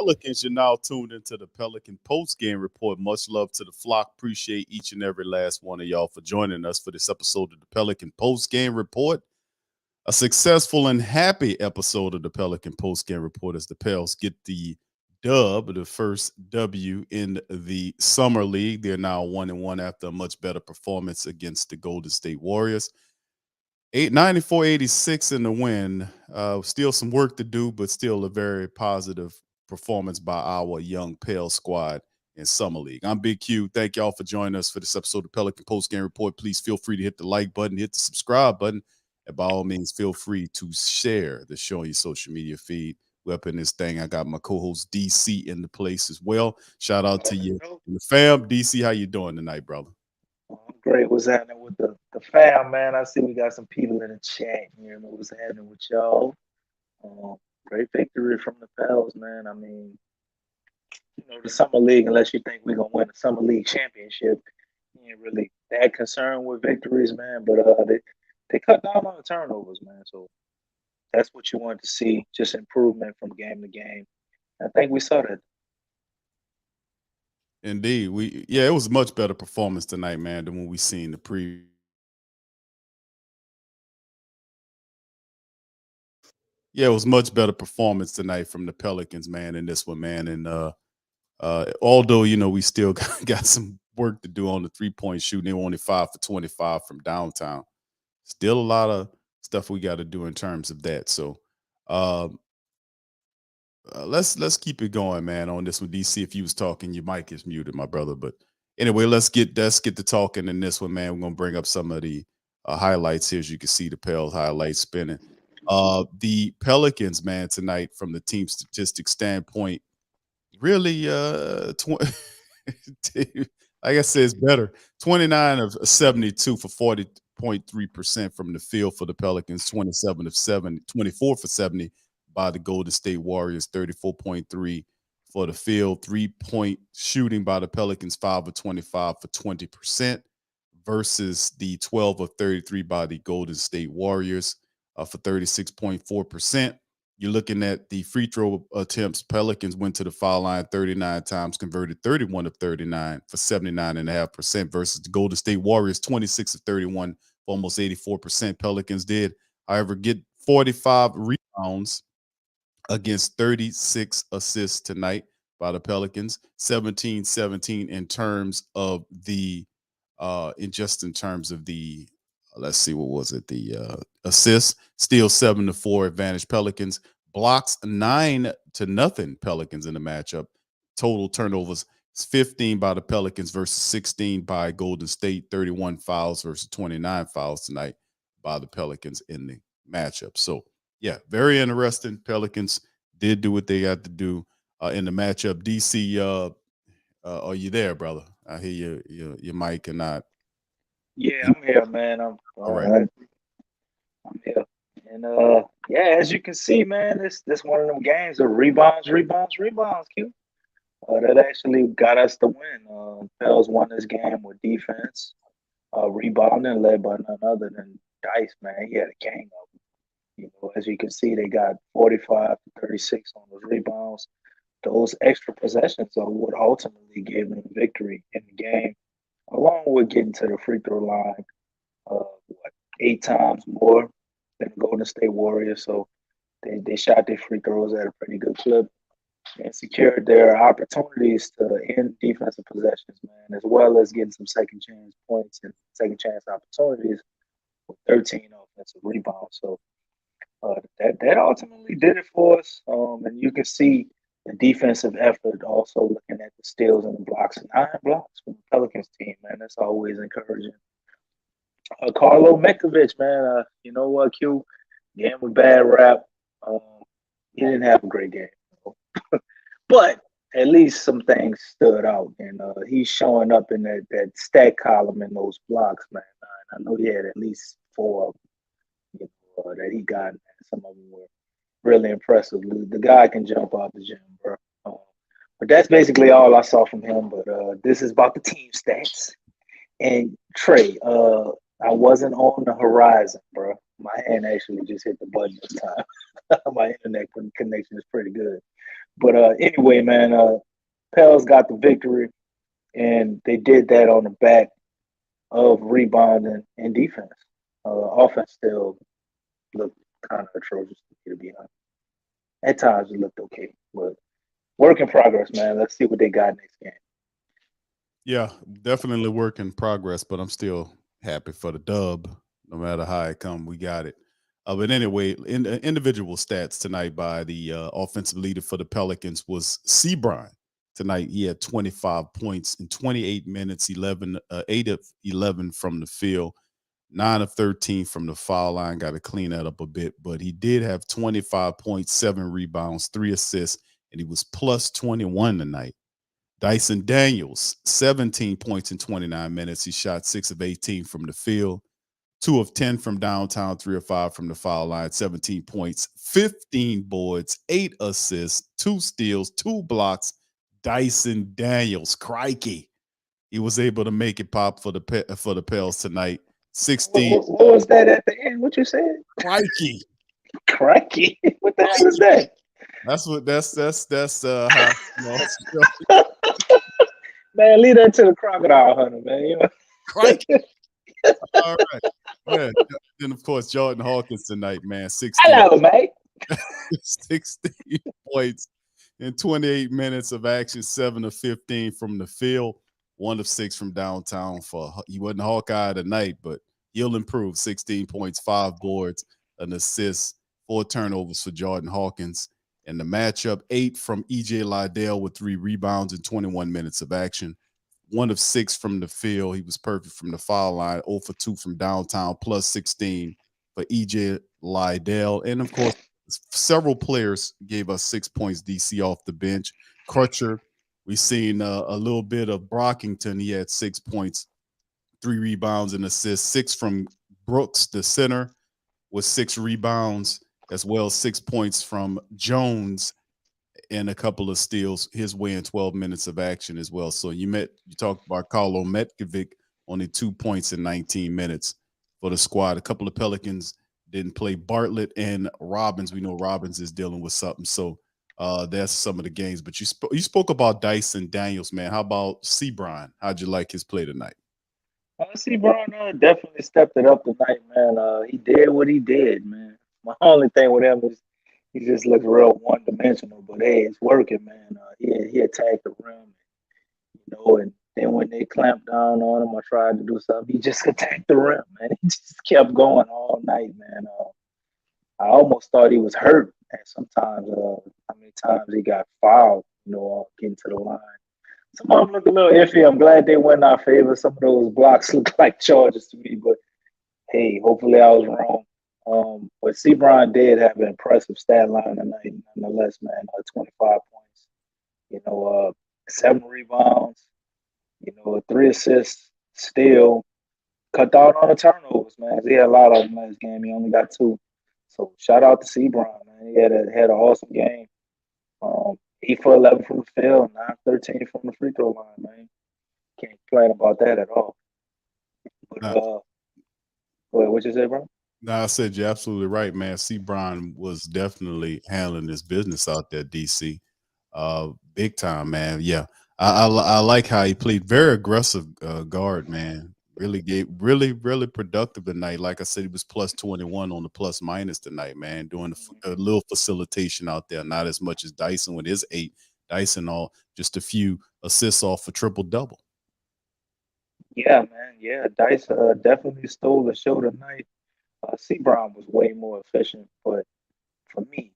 Pelicans. You're now tuned into the Pelican post-game report. Much love to the flock. Appreciate each and every last one of y'all for joining us for this episode of the Pelican post-game report. A successful and happy episode of the Pelican post-game report as the Pels get the dub, the first W in the summer league. They're now 1-1 after a much better performance against the Golden State Warriors. 94-86 in the win. Still some work to do, but still a very positive performance by our young Pale squad in Summer League. I'm Big Q. Thank y'all for joining us for this episode of Pelican Post Game Report. Please feel free to hit the like button, hit the subscribe button, and by all means, feel free to share the show on your social media feed. We're up in this thing. I got my co-host DC in the place as well. Shout out to you and the fam. DC, how you doing tonight, brother? Great. What's happening with the fam, man? I see we got some people in the chat. You know what's happening with y'all. Great victory from the Pels, man. I mean, the summer league. Unless you think we're gonna win the summer league championship, you ain't really that concerned with victories, man. But they cut down on the turnovers, man. So that's what you want to see, just improvement from game to game. I think we saw that. Indeed. It was a much better performance tonight, man, than when we seen the pre. Yeah, it was much better performance tonight from the Pelicans, man, in this one, man. And although, we still got some work to do on the 3-point shooting, they were only 5 for 25 from downtown. Still a lot of stuff we got to do in terms of that. So um, let's keep it going, man, on this one. DC, if you was talking, your mic is muted, my brother. But anyway, let's get to talking in this one, man. We're gonna bring up some of the highlights here, as you can see the Pels highlights spinning. The Pelicans, man, tonight from the team statistics standpoint, really, like I said, it's better. 29 of 72 for 40.3% from the field for the Pelicans, 27 of 7, 24 for 70 by the Golden State Warriors, 34.3 for the field, 3-point shooting by the Pelicans, 5 of 25 for 20% versus the 12 of 33 by the Golden State Warriors for 36.4%. You're looking at the free throw attempts. Pelicans went to the foul line 39 times, converted 31 of 39 for 79.5% versus the Golden State Warriors, 26 of 31 for almost 84%. Pelicans did, however, get 45 rebounds against 36 assists tonight by the Pelicans, 17-17 in terms of the in terms of the let's see, what was it? The assists, still 7-4 advantage Pelicans. Blocks 9-0 Pelicans in the matchup. Total turnovers is 15 by the Pelicans versus 16 by Golden State. 31 fouls versus 29 fouls tonight by the Pelicans in the matchup. So yeah, very interesting. Pelicans did do what they got to do in the matchup. DC, are you there, brother? I hear your mic and not. Yeah, I'm here, man. All right. I'm here. And yeah, as you can see, man, this one of them games of rebounds, rebounds, rebounds. Q. That actually got us the win. Pels won this game with defense, rebounding, led by none other than Dice. Man, he had a gang of them. As you can see, they got 45 to 36 on those rebounds. Those extra possessions are what ultimately gave them the victory in the game, along with getting to the free throw line, what, 8 times more than the Golden State Warriors. So they shot their free throws at a pretty good clip and secured their opportunities to end defensive possessions, man, as well as getting some second chance points and second chance opportunities with 13 offensive rebounds. So that ultimately did it for us. And you can see the defensive effort also looking at the steals and the blocks. 9 blocks from the Pelicans team, man. That's always encouraging. Carlo Mekovic, man. You know what, Q? Game with bad rap. Um, he didn't have a great game, but at least some things stood out, and he's showing up in that stat column in those blocks, man. I know he had at least 4 of them, that he got. Man. Some of them were really impressive. The guy can jump out the gym, bro. But that's basically all I saw from him. But this is about the team stats. And Trey, I wasn't on the horizon, bro. My hand actually just hit the button this time. My internet connection is pretty good. But anyway, man, Pels got the victory, and they did that on the back of rebounding and defense. Offense still looked kind of atrocious, to be honest. At times it looked okay, but work in progress, man. Let's see what they got next game. Yeah, definitely work in progress, but I'm still happy for the dub. No matter how it come, we got it. But anyway, in individual stats tonight by the offensive leader for the Pelicans was Seabron. Tonight he had 25 points in 28 minutes, 8 of 11 from the field, 9 of 13 from the foul line. Got to clean that up a bit, but he did have 25.7 rebounds, 3 assists, and he was plus 21 tonight. Dyson Daniels, 17 points in 29 minutes. He shot 6 of 18 from the field, 2 of 10 from downtown, 3 of 5 from the foul line, 17 points, 15 boards, 8 assists, 2 steals, 2 blocks. Dyson Daniels, crikey. He was able to make it pop for the Pels tonight. 16. What was that at the end? What you said? Crikey. Crikey. What the hell is that? That's how Man, leave that to the crocodile hunter, man. You know? crikey. All right. Yeah. Then of course Jordan Hawkins tonight, man. 16. Hello, mate. 16 points in 28 minutes of action, 7 of 15 from the field, 1 of 6 from downtown. He wasn't Hawkeye tonight, but he'll improve. 16 points, 5 boards, an assist, 4 turnovers for Jordan Hawkins. And the matchup, 8 from EJ Liddell with 3 rebounds in 21 minutes of action. 1 of 6 from the field. He was perfect from the foul line. 0 for 2 from downtown, plus 16 for EJ Liddell. And of course, several players gave us 6 points DC off the bench. Crutcher, we've seen a little bit of Brockington. He had 6 points, 3 rebounds and assists. 6 from Brooks, the center, with 6 rebounds, as well as 6 points from Jones and a couple of steals his way in 12 minutes of action as well. So you talked about Carlo Metkovic, only 2 points in 19 minutes for the squad. A couple of Pelicans didn't play. Bartlett and Robbins. We know Robbins is dealing with something. So that's some of the games. But you spoke about Dyson Daniels, man. How about Seabron? How'd you like his play tonight? Seabron definitely stepped it up tonight, man. He did what he did, man. My only thing with him is he just looks real one dimensional, but hey, it's working, man. He attacked the rim, and then when they clamped down on him, I tried to do something. He just attacked the rim, man. He just kept going all night, man. I almost thought he was hurt, and sometimes how many times he got fouled, getting to the line. Some of them look a little iffy. I'm glad they went in our favor. Some of those blocks look like charges to me, but hey, hopefully I was wrong. But Seabron did have an impressive stat line tonight, nonetheless, man. 25 points, 7 rebounds, 3 assists, still cut down on the turnovers, man. He had a lot of them last game. He only got 2. So shout out to Seabron, man. He had an awesome game. 8 for 11 from the field, 9-13 from the free throw line, man. Can't complain about that at all. But what you say, bro? No, I said you're absolutely right, man. Seabron was definitely handling his business out there, DC. Big time, man. Yeah. I like how he played. Very aggressive guard, man. Really productive tonight. Like I said, he was plus 21 on the plus minus tonight, man. Doing a little facilitation out there, not as much as Dyson with his 8. Dyson just a few assists off for triple double. Yeah, man. Yeah, Dyson definitely stole the show tonight. Seabron was way more efficient, but for me,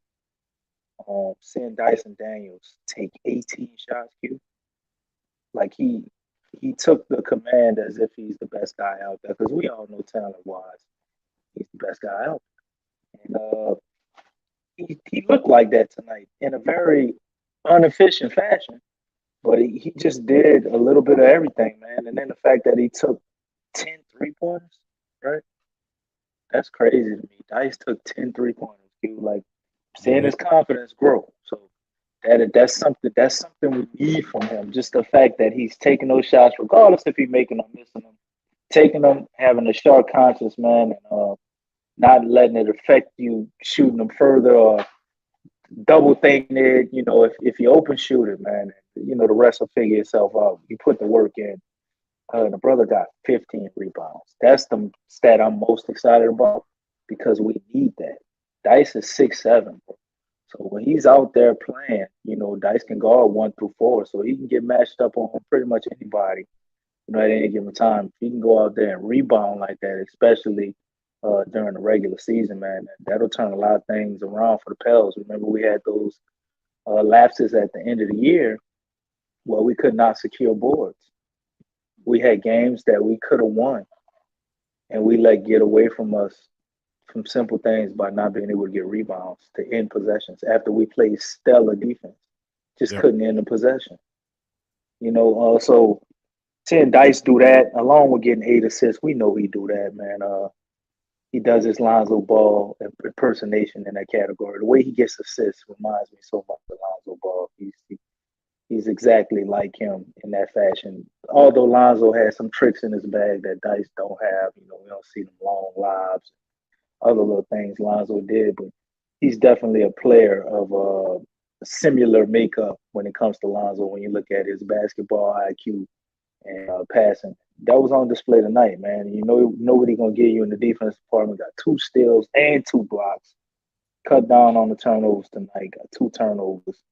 seeing Dyson Daniels take 18 shots, like he took the command as if he's the best guy out there, because we all know talent-wise, he's the best guy out there. And he looked like that tonight in a very inefficient fashion, but he just did a little bit of everything, man. And then the fact that he took 10 3-pointers, right? That's crazy to me. Dice took 10 3-pointers. He was like seeing his confidence grow. So that's something we need from him. Just the fact that he's taking those shots, regardless if he's making them, missing them, taking them, having a sharp conscience, man, and not letting it affect you shooting them further or double thinking it. If you open shoot it, man, the rest will figure itself out. You put the work in. The brother got 15 rebounds. That's the stat I'm most excited about because we need that. Dice is 6'7". So when he's out there playing, Dice can guard 1 through 4, so he can get matched up on pretty much anybody, at any given time. If he can go out there and rebound like that, especially during the regular season, man, that'll turn a lot of things around for the Pels. Remember, we had those lapses at the end of the year where we could not secure boards. We had games that we could have won, and we let get away from us from simple things by not being able to get rebounds to end possessions after we played stellar defense. Just Yep. couldn't end the possession. So seeing Dice do that, along with getting 8 assists, we know he do that, man. He does his Lonzo Ball impersonation in that category. The way he gets assists reminds me so much of Lonzo Ball. He's exactly like him in that fashion. Although Lonzo has some tricks in his bag that Dice don't have. We don't see them long lobs, other little things Lonzo did, but he's definitely a player of similar makeup when it comes to Lonzo. When you look at his basketball IQ and passing, that was on display tonight, man. Nobody gonna get you in the defense department. Got 2 steals and 2 blocks. Cut down on the turnovers tonight. Got 2 turnovers.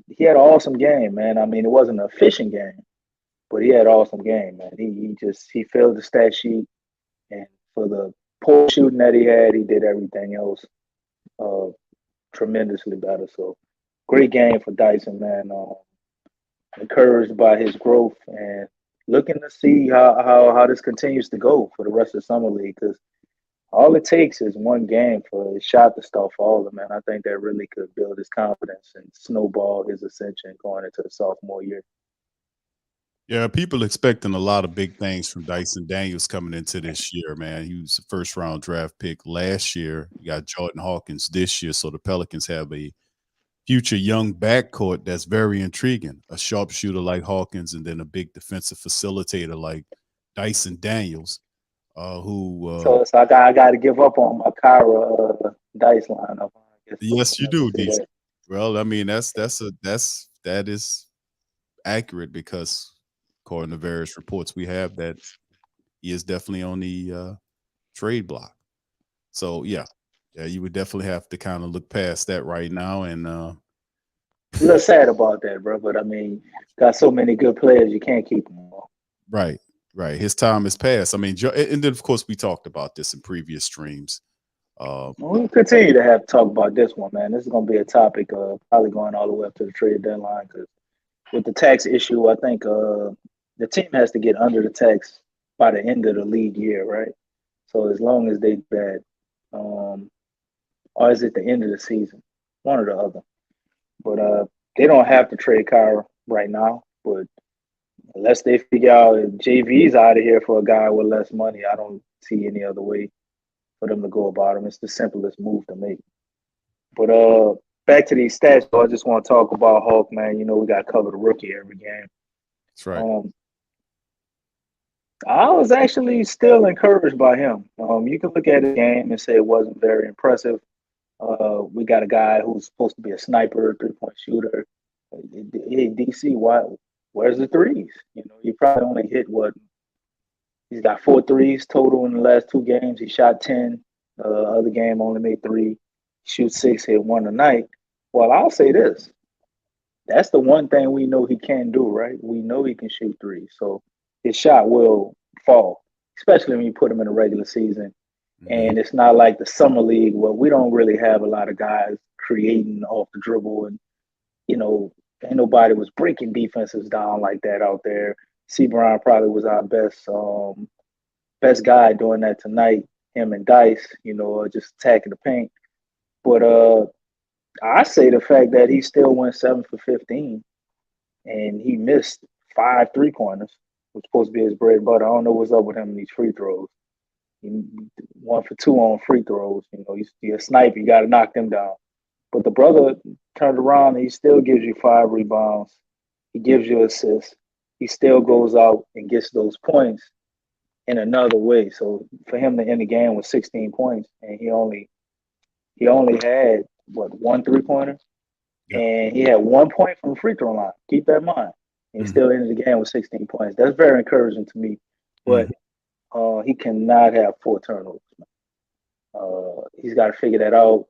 He had an awesome game, man. I mean, it wasn't an efficient game, but he had an awesome game, man. He filled the stat sheet, and for the poor shooting that he had, he did everything else tremendously better. So great game for Dyson, man. Encouraged by his growth and looking to see how this continues to go for the rest of the summer league, because all it takes is one game for his shot to start falling, man. I think that really could build his confidence and snowball his ascension going into the sophomore year. Yeah, people expecting a lot of big things from Dyson Daniels coming into this year, man. He was a first round draft pick last year. You got Jordan Hawkins this year. So the Pelicans have a future young backcourt that's very intriguing. A sharpshooter like Hawkins, and then a big defensive facilitator like Dyson Daniels, So I got to give up on my Kyra Dice lineup. I guess yes, you I can do, say DC. that. Well, I mean, that is accurate because according to various reports we have that he is definitely on the trade block. So yeah, you would definitely have to kind of look past that right now. And A little sad about that, bro. But I mean, got so many good players, you can't keep them all. right, right, his time has passed. I mean, and then of course we talked about this in previous streams. We'll continue to have to talk about this one, man. This is going to be a topic probably going all the way up to the trade deadline, because with the tax issue, I think the team has to get under the tax by the end of the league year, right? So as long as they do that, or is it the end of the season? One or the other. But they don't have to trade Kyra right now. But unless they figure out if JV's out of here for a guy with less money, I don't see any other way for them to go about him. It's the simplest move to make. But back to these stats, I just want to talk about Hulkman. We got to cover the rookie every game. that's right. I was actually still encouraged by him. You can look at the game and say it wasn't very impressive. We got a guy who's supposed to be a sniper, 3-point shooter. Hey, DC, where's the threes? You probably only hit what? He's got 4 threes total in the last 2 games. He shot 10. Other game only made 3. Shoot 6, hit 1 tonight. Well, I'll say this. That's the one thing we know he can do, right? We know he can shoot 3. So his shot will fall, especially when you put him in a regular season. And it's not like the summer league where we don't really have a lot of guys creating off the dribble, and ain't nobody was breaking defenses down like that out there. Seabron probably was our best guy doing that tonight. Him and Dice, just attacking the paint. But I say the fact that he still went 7 for 15, and he missed 5 3-pointers, was supposed to be his bread and butter. I don't know what's up with him in these free throws. 1 for 2 on free throws. You're a sniper, you got to knock them down. But the brother turned around and he still gives you 5 rebounds. He gives you assists. He still goes out and gets those points in another way. So for him to end the game with 16 points, and he only had one 3-pointer, Yeah. and he had 1 point from the free throw line. Keep that in mind. He still ended the game with 16 points. That's very encouraging to me. But he cannot have 4 turnovers. He's got to figure that out.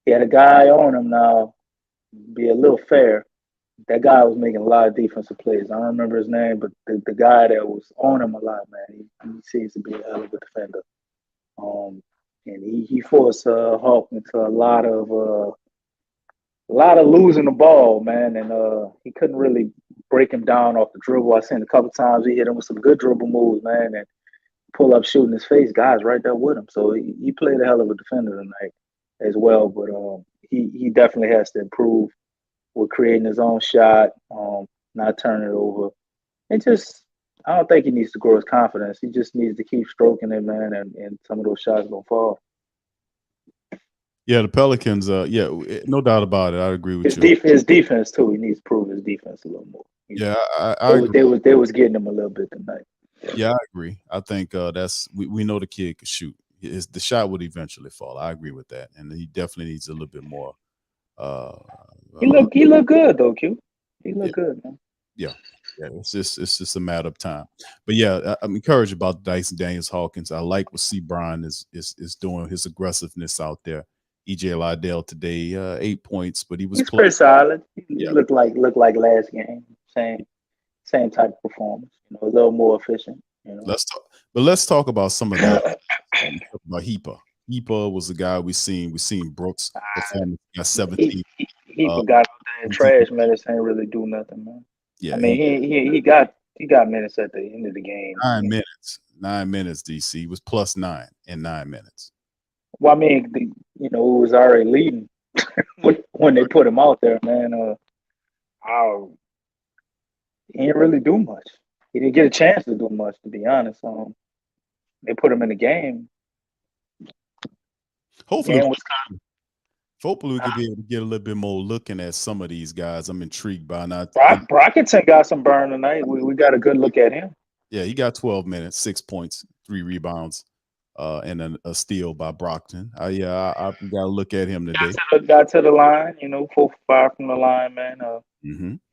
He had a guy on him now. Be a little fair. That guy was making a lot of defensive plays. I don't remember his name, but the guy that was on him a lot, man, he seems to be a hell of a defender. And he forced Hulk into a lot of losing the ball, man, and he couldn't really break him down off the dribble. I seen a couple times he hit him with some good dribble moves, man, and pull up shooting his face. Guys right there with him, so he played a hell of a defender tonight as well. But he definitely has to improve with creating his own shot, not turning it over. And just, I don't think he needs to grow his confidence. He just needs to keep stroking it, man, and some of those shots gonna fall. Yeah, the Pelicans. No doubt about it. I agree with you. His defense too. He needs to prove his defense a little more. Yeah, I agree. They was getting him a little bit tonight. Yeah, I agree. I think we know the kid can shoot. The shot would eventually fall. I agree with that, and he definitely needs a little bit more. He looked good though, Q. He looked good, man. Yeah. It's just a matter of time. But yeah, I'm encouraged about Dyson Daniels Hawkins. I like what Seabron is doing, his aggressiveness out there. EJ Liddell today, 8 points, but he's pretty solid. He looked like last game. Same type of performance. A little more efficient. Let's talk about some of that. About Heeper. Heeper was the guy we seen Brooks perform. Got 17. He got out there in trash minutes, ain't really do nothing, man. Yeah, I mean he got minutes at the end of the game. 9 minutes. DC was +9 in 9 minutes. Well, I mean, it was already leading when they put him out there, man. He didn't really do much. He didn't get a chance to do much, to be honest. They put him in the game. Hopefully, we could be able to get a little bit more looking at some of these guys. I'm intrigued by not. Brockington got some burn tonight. We got a good look at him. Yeah, he got 12 minutes, 6 points, 3 rebounds, and a steal by Brockton. I got to look at him today. Got to the line, 4 for 5 from the line, man.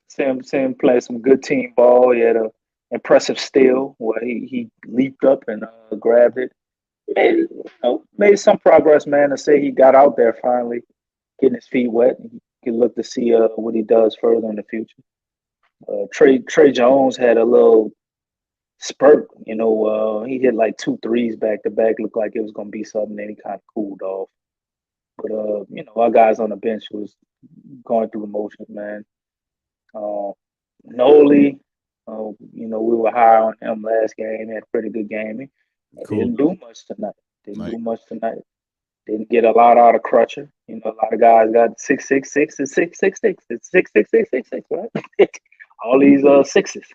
See him play some good team ball. He had a impressive steal where he leaped up and grabbed it. Made some progress, man, to say he got out there finally, getting his feet wet. You can look to see what he does further in the future. Trey Jones had a little spurt, he hit like 2 threes back to back, looked like it was going to be something, then he kind of cooled off. But, our guys on the bench was going through the motions, man. Noli, we were high on him last game, had a pretty good game. Cool. Didn't do much tonight. Didn't get a lot out of Crutcher. A lot of guys got 6'6" and 6'6". It's 6'6", right? All these sixes.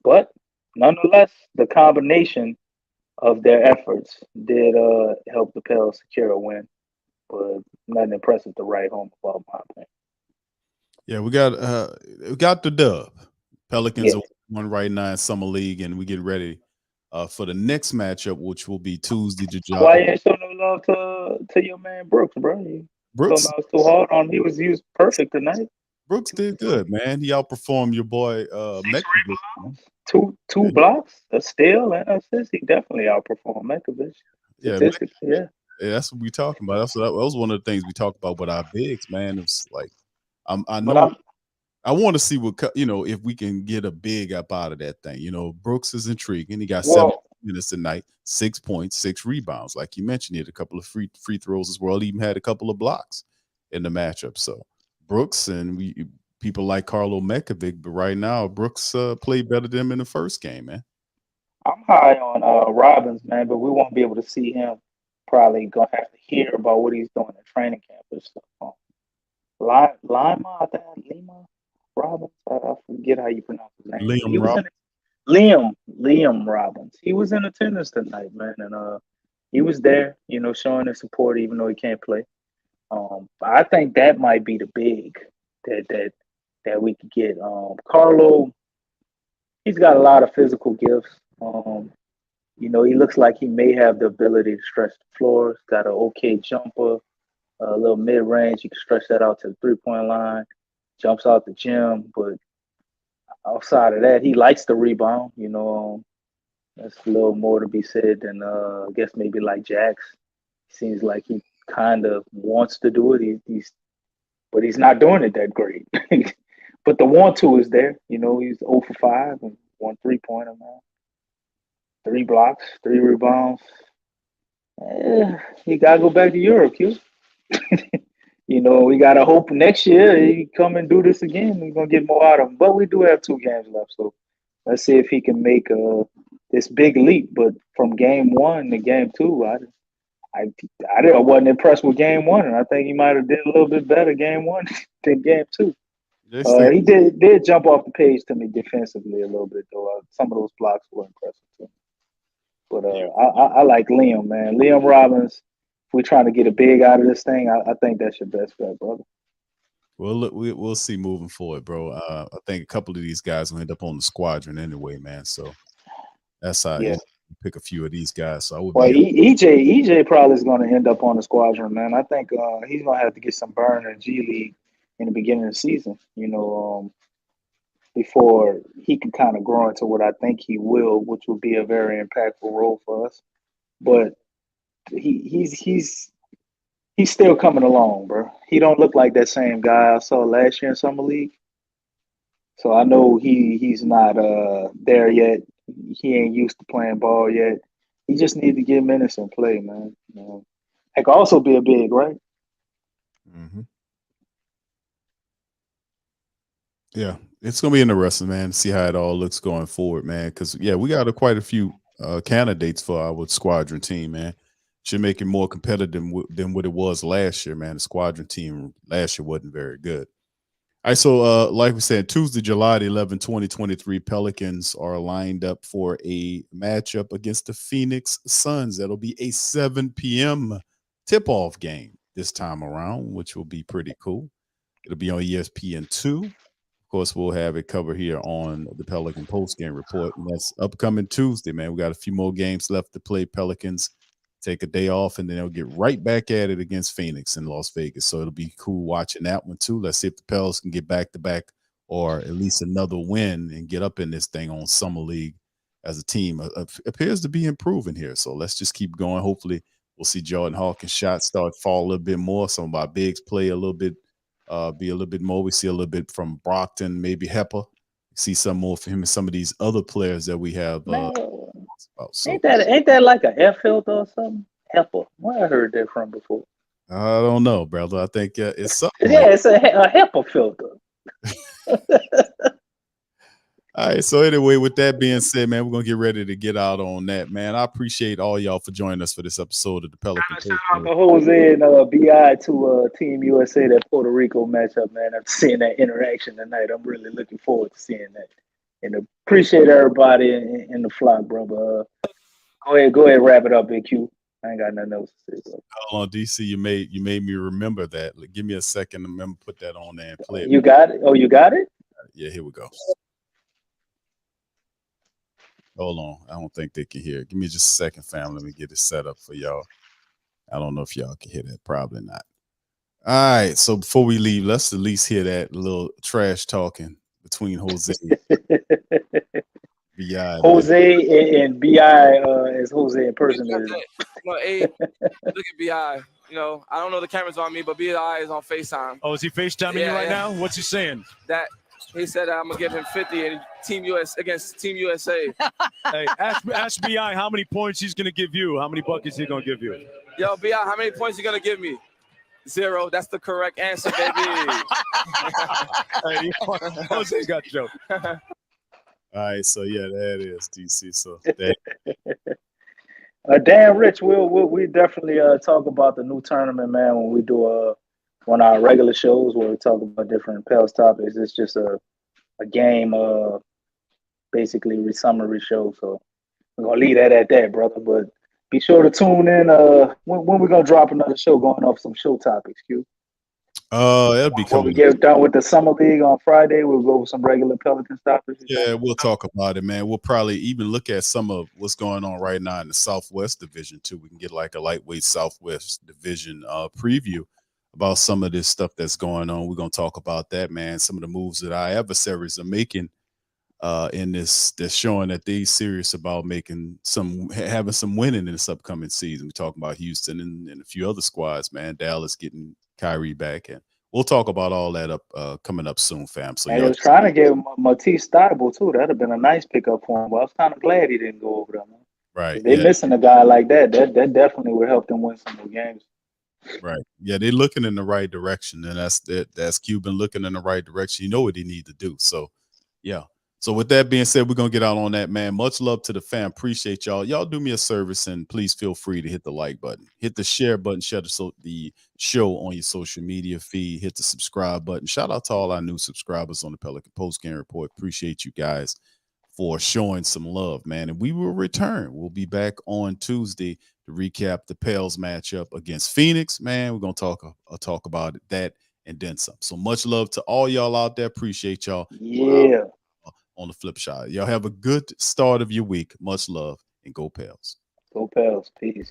But nonetheless, the combination of their efforts did help the Pels secure a win. But nothing impressive to write home about, my opinion. Yeah, we got the dub. Pelicans are 1 right now in Summer League, and we get ready for the next matchup, which will be Tuesday. Why you ain't show no love to your man Brooks, bro? Brooks was too hard on him. He was perfect tonight. Brooks did good, man. He outperformed your boy Mekovic. Two blocks, a steal, and assist. He definitely outperformed Mekovic. Yeah, that's what we talking about. That was one of the things we talked about with our bigs, man. It's like I want to see what if we can get a big up out of that thing. Brooks is intriguing. He got 7 minutes tonight, 6 points, 6 rebounds. Like you mentioned, he had a couple of free throws as well. He even had a couple of blocks in the matchup. So Brooks and people like Carlo Mekovic, but right now Brooks played better than him in the first game, man. I'm high on Robbins, man, but we won't be able to see him. Probably gonna have to hear about what he's doing at training camp and stuff. Lima Robbins. I forget how you pronounce his name. Liam Robbins. He was in attendance tonight, man, and he was there, showing his support even though he can't play. I think that might be the big that we could get. Carlo, he's got a lot of physical gifts. You know, he looks like he may have the ability to stretch the floor. He's got an okay jumper, a little mid range. He can stretch that out to the 3-point line. Jumps out the gym, but outside of that, he likes the rebound. You know, that's a little more to be said than I guess maybe like Jax. Seems like he kind of wants to do it. But he's not doing it that great. But the want to is there. You know, he's 0 for 5 and 1 3-pointer now. 3 blocks, 3 rebounds. He gotta go back to Europe, Q. You know, we gotta hope next year he come and do this again. We're gonna get more out of him. But we do have 2 games left, so let's see if he can make this big leap. But from game 1 to game 2, I wasn't impressed with game 1, and I think he might have did a little bit better game 1 than game 2. He did jump off the page to me defensively a little bit, though. Some of those blocks were impressive too. But I like Liam, man. Liam Robbins. If we're trying to get a big out of this thing, I think that's your best bet, brother. Well, look, we'll see moving forward, bro. I think a couple of these guys will end up on the squadron anyway, man. So that's how you pick a few of these guys. So I would. Well, EJ probably is going to end up on the squadron, man. I think he's going to have to get some burn in G League in the beginning of the season, you know, before he can kind of grow into what I think he will, which will be a very impactful role for us. But he's still coming along, bro. He don't look like that same guy I saw last year in Summer League. So I know he's not there yet. He ain't used to playing ball yet. He just needs to get minutes and play, man. You know, he could also be a big, right? Mm-hmm. Yeah, it's gonna be interesting, man, to see how it all looks going forward, man. Because we got quite a few candidates for our squadron team, man. Should make it more competitive than what it was last year, man. The squadron team last year wasn't very good. All right, so like we said, Tuesday, July 11, 2023, Pelicans are lined up for a matchup against the Phoenix Suns. That'll be a 7 p.m. tip-off game this time around, which will be pretty cool. It'll be on ESPN2. Of course, we'll have it covered here on the Pelican Post-Game Report, and that's upcoming Tuesday, man. We got a few more games left to play. Pelicans take a day off, and then they'll get right back at it against Phoenix in Las Vegas. So it'll be cool watching that one too. Let's see if the Pels can get back-to-back or at least another win and get up in this thing on Summer League as a team. Appears to be improving here. So let's just keep going. Hopefully we'll see Jordan Hawkins' shots start fall a little bit more. Some of our bigs play a little bit, be a little bit more. We see a little bit from Brockton, maybe Hepper. See some more for him and some of these other players that we have. So. Ain't that like a F filter or something? Hepper. Where I heard that from before. I don't know, brother. I think it's something. Yeah, it's a Hepper filter. All right. So anyway, with that being said, man, we're gonna get ready to get out on that, man. I appreciate all y'all for joining us for this episode of the Pelican. Shout out to Jose and BI to Team USA, that Puerto Rico matchup, man. After seeing that interaction tonight, I'm really looking forward to seeing that. And appreciate everybody in the flock, brother. Go ahead, wrap it up, Big Q. I ain't got nothing else to say, bro. Hold on, DC. You made me remember that. Give me a second to remember, put that on there and play it. You got it? Oh, you got it? Yeah, here we go. Hold on. I don't think they can hear it. Give me just a second, fam. Let me get it set up for y'all. I don't know if y'all can hear that. Probably not. All right. So before we leave, let's at least hear that little trash talking between Jose. BI. Jose and BI as Jose impersonator. Hey, look at BI. You know, I don't know the camera's on me, but BI is on FaceTime. Oh, is he FaceTiming you right now? What's he saying? That he said I'm gonna give him 50 in against Team USA. Hey, ask BI how many points he's gonna give you. How many buckets he's gonna give you? Yo, BI, how many points you gonna give me? 0. That's the correct answer, baby. Hey, Jose got joke. All right, so yeah, that is DC. So Dan Rich, we definitely talk about the new tournament, man, when we do one of our regular shows where we talk about different Pels topics. It's just a game, basically summary show. So we're gonna leave that at that, brother. But be sure to tune in when we're gonna drop another show going off some show topics, Q. That'll be When we coming. get done with the summer league on Friday, we'll go over some regular Pelicans topics. Yeah, we'll talk about it, man. We'll probably even look at some of what's going on right now in the Southwest Division too. We can get like a lightweight Southwest Division preview about some of this stuff that's going on. We're gonna talk about that, man. Some of the moves that our adversaries are making in this, that's showing that they serious about making having some winning in this upcoming season. We're talking about Houston and a few other squads, man. Dallas getting Kyrie back, and we'll talk about all that up coming up soon, fam. So And he was trying to get Matisse Thybulle too. That'd have been a nice pickup for him. But I was kind of glad he didn't go over there, man. right, If they missing a guy like that, that definitely would help them win some more games. right, yeah, they're looking in the right direction, and that's Cuban looking in the right direction. You know what he need to do. So, yeah. So with that being said, we're going to get out on that, man. Much love to the fam. Appreciate y'all. Y'all do me a service, and please feel free to hit the like button. Hit the share button. Share the show on your social media feed. Hit the subscribe button. Shout out to all our new subscribers on the Pelican Post Game Report. Appreciate you guys for showing some love, man. And we will return. We'll be back on Tuesday to recap the Pels matchup against Phoenix, man. We're going to talk about that and then some. So much love to all y'all out there. Appreciate y'all. Yeah. On the flip side, y'all have a good start of your week. Much love, and go Pels. Go Pels. Peace.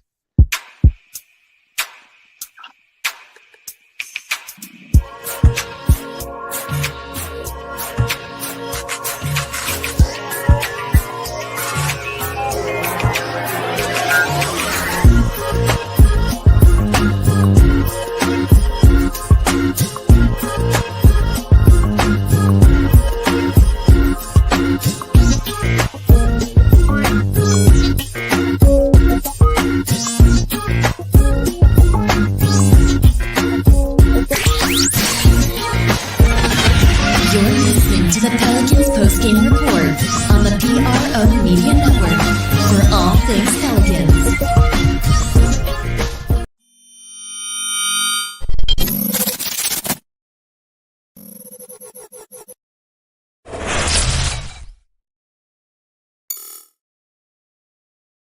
To the Pelicans post-game report on the PRO Media Network for all things Pelicans.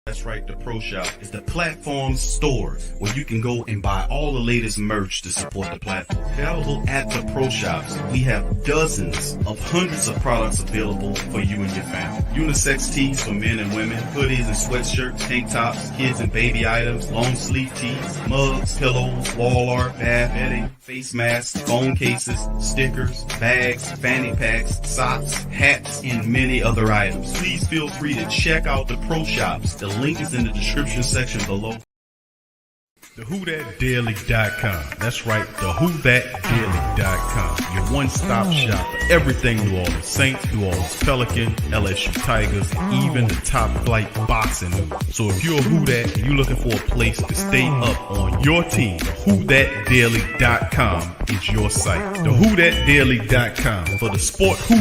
That's right, the Pro Shop is the platform store where you can go and buy all the latest merch to support the platform. Available at the Pro Shops, we have dozens of hundreds of products available for you and your family. Unisex tees for men and women, hoodies and sweatshirts, tank tops, kids and baby items, long sleeve tees, mugs, pillows, wall art, bath bedding, face masks, phone cases, stickers, bags, fanny packs, socks, hats, and many other items. Please feel free to check out the Pro Shops. The link is in the description section below. TheWhoThatDaily.com. That's right, TheWhoThatDaily.com. Your one-stop shop for everything New Orleans Saints, New Orleans Pelicans, LSU Tigers, even the top flight boxing news. So if you're a Who That and you're looking for a place to stay up on your team, TheWhoThatDaily.com is your site. TheWhoThatDaily.com for the sport Who